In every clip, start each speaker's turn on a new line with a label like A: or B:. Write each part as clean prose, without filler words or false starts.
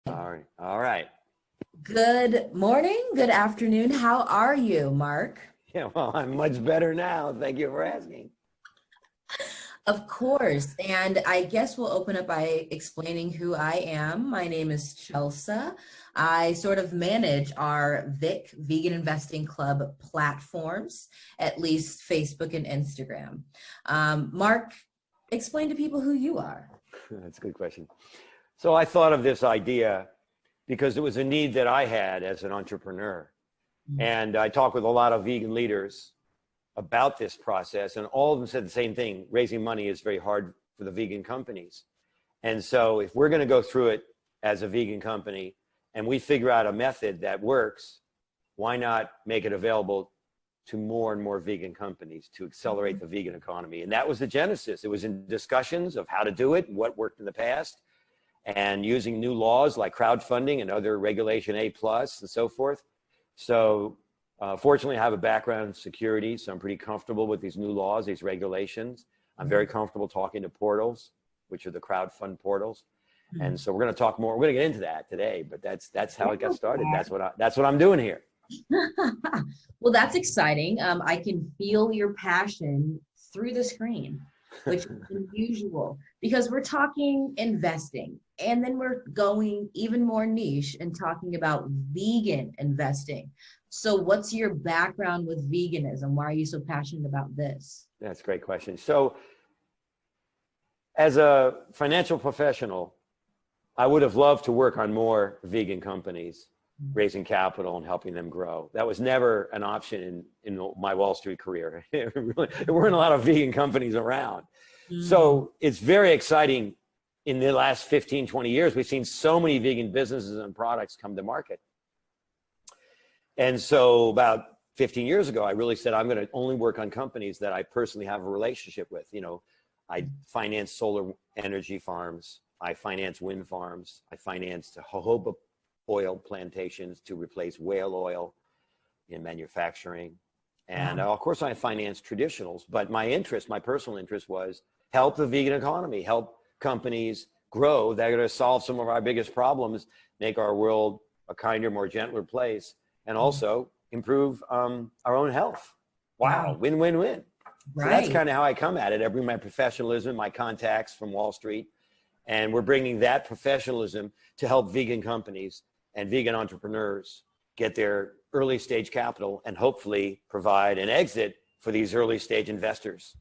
A: All right. All right.
B: Good morning, good afternoon. How are you, Mark?
A: Yeah, well, I'm much better now. Thank you for asking.
B: Of course. And I guess we'll open up by explaining who I am. My name is Chelsea. I sort of manage our VIC, Vegan Investing Club platforms, at least Facebook and Instagram. Mark, explain to people who you are.
A: That's a good question. So I thought of this idea because it was a need that I had as an entrepreneur. And I talked with a lot of vegan leaders about this process, and all of them said the same thing. Raising money is very hard for the vegan companies. And so if we're going to go through it as a vegan company and we figure out a method that works, why not make it available to more and more vegan companies to accelerate the vegan economy? And that was the genesis. It was in discussions of how to do it, what worked in the past, and using new laws like crowdfunding and other Regulation A+ and so forth. So fortunately, I have a background in security, so I'm pretty comfortable with these new laws, these regulations. I'm very comfortable talking to portals, which are the crowdfund portals. And so we're going to talk more. We're going to get into that today, but that's how it got started. That's what I'm doing here.
B: Well, that's exciting. I can feel your passion through the screen, which is unusual because we're talking investing, and then we're going even more niche and talking about vegan investing. So what's your background with veganism? Why are you so passionate about this?
A: That's a great question. So as a financial professional, I would have loved to work on more vegan companies, raising capital and helping them grow. That was never an option in my Wall Street career. There weren't a lot of vegan companies around. So it's very exciting. In the last 15, 20 years, we've seen so many vegan businesses and products come to market. And so about 15 years ago, I really said, I'm going to only work on companies that I personally have a relationship with. You know, I finance solar energy farms. I finance wind farms. I financed jojoba oil plantations to replace whale oil in manufacturing. And of course, I financed traditionals. But my interest, my personal interest was help the vegan economy, help companies grow that are going to solve some of our biggest problems, make our world a kinder, more gentler place, and also improve our own health. Wow, win, win, win. Right. So that's kind of how I come at it. I bring my professionalism, my contacts from Wall Street, and we're bringing that professionalism to help vegan companies and vegan entrepreneurs get their early stage capital and hopefully provide an exit for these early stage investors.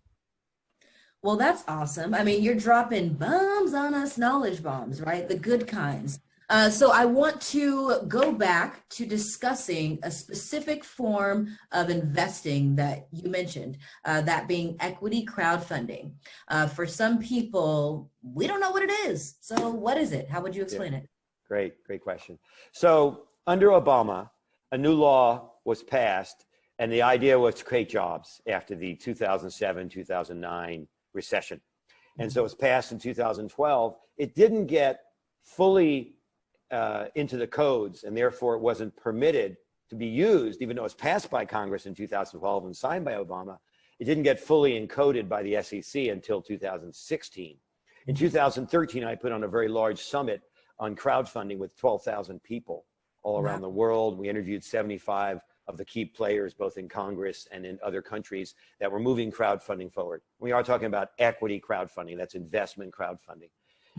B: Well, that's awesome. I mean, you're dropping bombs on us, knowledge bombs, right? The good kinds. So I want to go back to discussing a specific form of investing that you mentioned, that being equity crowdfunding. For some people, we don't know what it is. So what is it? How would you explain it?
A: Great question. So under Obama, a new law was passed, and the idea was to create jobs after the 2007, 2009 recession. And so it was passed in 2012. It didn't get fully into the codes, and therefore it wasn't permitted to be used, even though it was passed by Congress in 2012 and signed by Obama. It didn't get fully encoded by the SEC until 2016. In 2013, I put on a very large summit on crowdfunding with 12,000 people all around the world. We interviewed 75 of the key players, both in Congress and in other countries, that were moving crowdfunding forward. We are talking about equity crowdfunding, that's investment crowdfunding.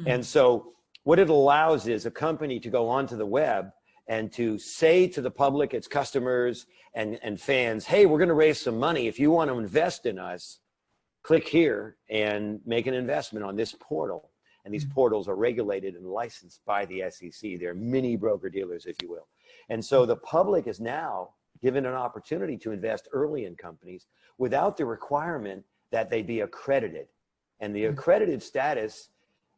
A: And so what it allows is a company to go onto the web and to say to the public, its customers and fans, hey, we're going to raise some money. If you want to invest in us, click here and make an investment on this portal. And these portals are regulated and licensed by the SEC. They're mini broker dealers, if you will. And so the public is now given an opportunity to invest early in companies without the requirement that they be accredited. And the accredited status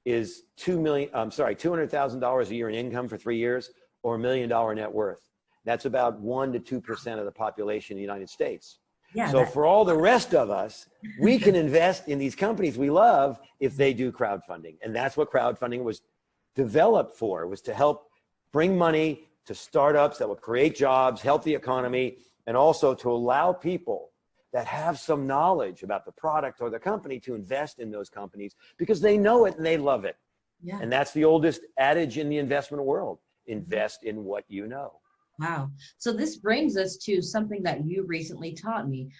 A: is $200,000 a year in income for 3 years or $1 million net worth. That's about 1 to 2% of the population in the United States. Yeah, so for all the rest of us, we can invest in these companies we love if they do crowdfunding. And that's what crowdfunding was developed for, was to help bring money to startups that will create jobs, help the economy, and also to allow people that have some knowledge about the product or the company to invest in those companies because they know it and they love it.
B: Yeah.
A: And that's the oldest adage in the investment world. Invest in what you know.
B: Wow. So this brings us to something that you recently taught me,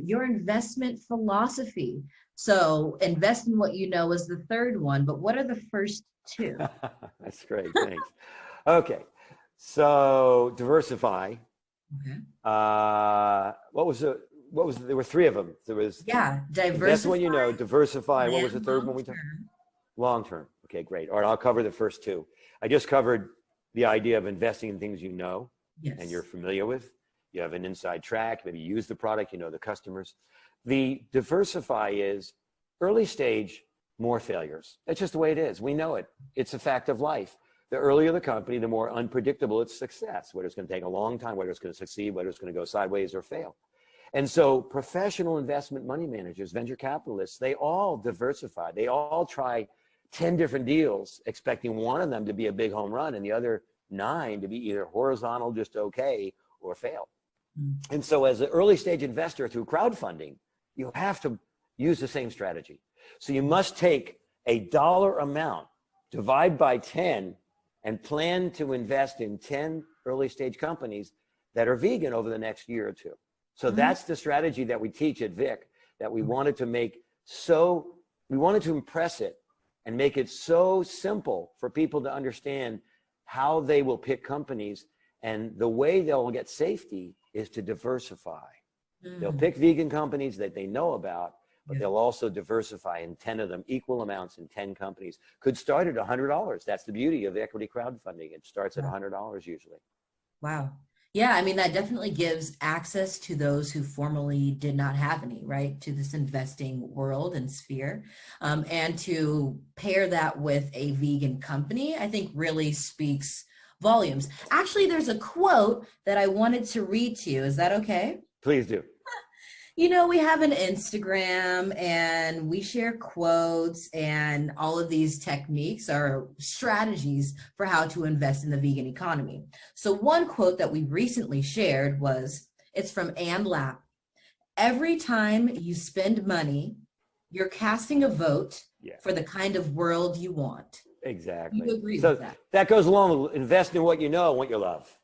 B: your investment philosophy. So invest in what you know is the third one, but what are the first two?
A: That's great. Thanks. Okay. So diversify.
B: Okay.
A: There were three of them. There was
B: Yeah,
A: invest in
B: diversify,
A: what you know, diversify. What was the
B: plan
A: third one
B: long
A: we talked?
B: term.
A: Long term. Okay, great. All right, I'll cover the first two. I just covered the idea of investing in things you know and
B: Yes.
A: you're familiar with. You have an inside track, maybe you use the product, you know the customers. The diversify is early stage, more failures. That's just the way it is. We know it. It's a fact of life. The earlier the company, the more unpredictable its success, whether it's going to take a long time, whether it's going to succeed, whether it's going to go sideways or fail. And so professional investment money managers, venture capitalists, they all diversify. They all try 10 different deals, expecting one of them to be a big home run and the other 9 to be either horizontal, just okay, or fail. And so as an early stage investor through crowdfunding, you have to use the same strategy. So you must take a dollar amount, divide by 10, and plan to invest in 10 early stage companies that are vegan over the next year or two. So that's the strategy that we teach at Vic, that we wanted to make we wanted to impress it and make it so simple for people to understand how they will pick companies. And the way they'll get safety is to diversify. They'll pick vegan companies that they know about, but they'll also diversify in 10 of them, equal amounts in 10 companies. Could start at $100. That's the beauty of equity crowdfunding. It starts at $100 usually.
B: Wow. Yeah, I mean, that definitely gives access to those who formerly did not have any, right, to this investing world and sphere. And to pair that with a vegan company, I think really speaks volumes. Actually, there's a quote that I wanted to read to you. Is that okay?
A: Please do.
B: You know, we have an Instagram and we share quotes, and all of these techniques are strategies for how to invest in the vegan economy. So one quote that we recently shared it's from Ann Lapp. Every time you spend money, you're casting a vote for the kind of world you want.
A: Exactly.
B: You agree with that?
A: That goes along with invest in what you know and what you love.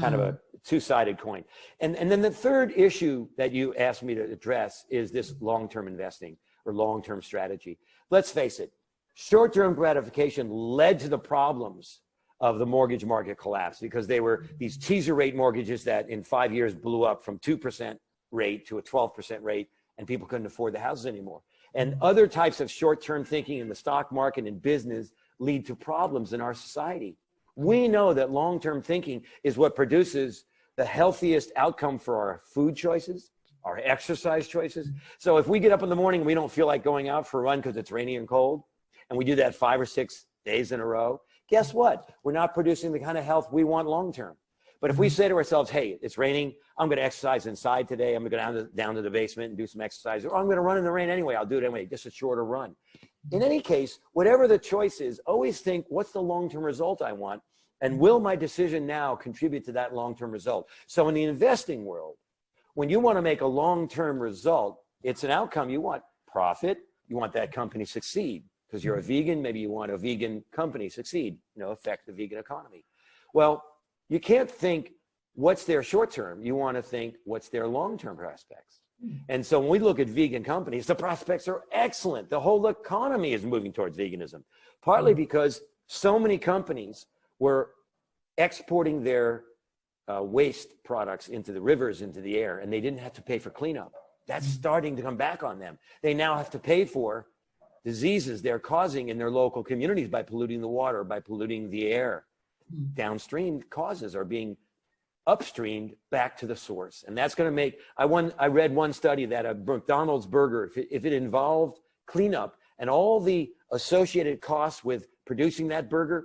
A: Kind of a two-sided coin. And then the third issue that you asked me to address is this long-term investing or long-term strategy. Let's face it, short-term gratification led to the problems of the mortgage market collapse, because they were these teaser rate mortgages that in 5 years blew up from 2% rate to a 12% rate, and people couldn't afford the houses anymore. And other types of short-term thinking in the stock market and business lead to problems in our society. We know that long-term thinking is what produces the healthiest outcome for our food choices, our exercise choices. So if we get up in the morning and we don't feel like going out for a run because it's rainy and cold, and we do that 5 or 6 days in a row, guess what? We're not producing the kind of health we want long-term. But if we say to ourselves, hey, it's raining, I'm going to exercise inside today, I'm going to go down to the basement and do some exercise, or I'm going to run in the rain anyway, I'll do it anyway, just a shorter run. In any case, whatever the choice is, always think, what's the long-term result I want? And will my decision now contribute to that long-term result? So in the investing world, when you want to make a long-term result, it's an outcome you want. Profit, you want that company succeed. Because you're a vegan, maybe you want a vegan company succeed, affect the vegan economy. Well, you can't think what's their short-term. You want to think what's their long-term prospects. And so when we look at vegan companies, the prospects are excellent. The whole economy is moving towards veganism, partly because so many companies were exporting their waste products into the rivers, into the air, and they didn't have to pay for cleanup. That's starting to come back on them. They now have to pay for diseases they're causing in their local communities by polluting the water, by polluting the air. Downstream causes are being upstreamed back to the source. And that's going to make, I read one study that a McDonald's burger, if it involved cleanup and all the associated costs with producing that burger,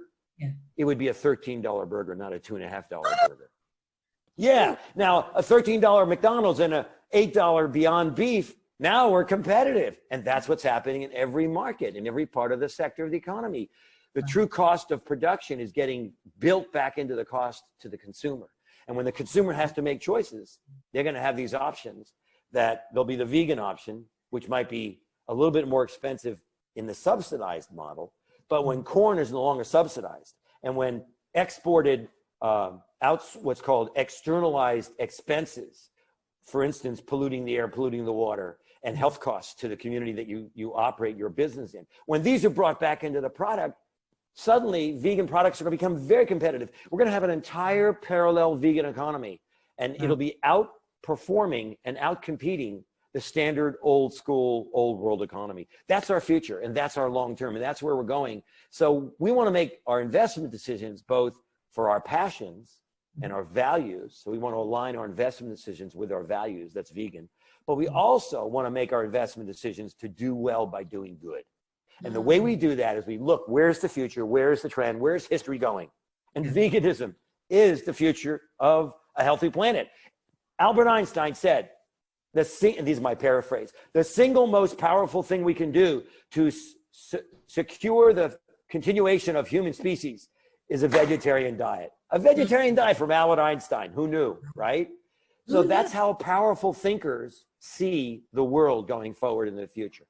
A: it would be a $13 burger, not a $2.50 burger. Yeah. Now a $13 McDonald's and a $8 Beyond Beef, now we're competitive. And that's what's happening in every market, in every part of the sector of the economy. The true cost of production is getting built back into the cost to the consumer. And when the consumer has to make choices, they're going to have these options that there'll be the vegan option, which might be a little bit more expensive in the subsidized model. But when corn is no longer subsidized, and when exported what's called externalized expenses, for instance, polluting the air, polluting the water, and health costs to the community that you operate your business in, when these are brought back into the product, suddenly vegan products are going to become very competitive. We're going to have an entire parallel vegan economy, and it'll be outperforming and outcompeting the standard old school, old world economy. That's our future, and that's our long term, and that's where we're going. So we want to make our investment decisions both for our passions and our values. So we want to align our investment decisions with our values. That's vegan. But we also want to make our investment decisions to do well by doing good. And the way we do that is we look, where's the future? Where's the trend? Where's history going? And veganism is the future of a healthy planet. Albert Einstein said, these is my paraphrase, the single most powerful thing we can do to secure the continuation of human species is a vegetarian diet. A vegetarian diet from Albert Einstein. Who knew, right? So that's how powerful thinkers see the world going forward in the future.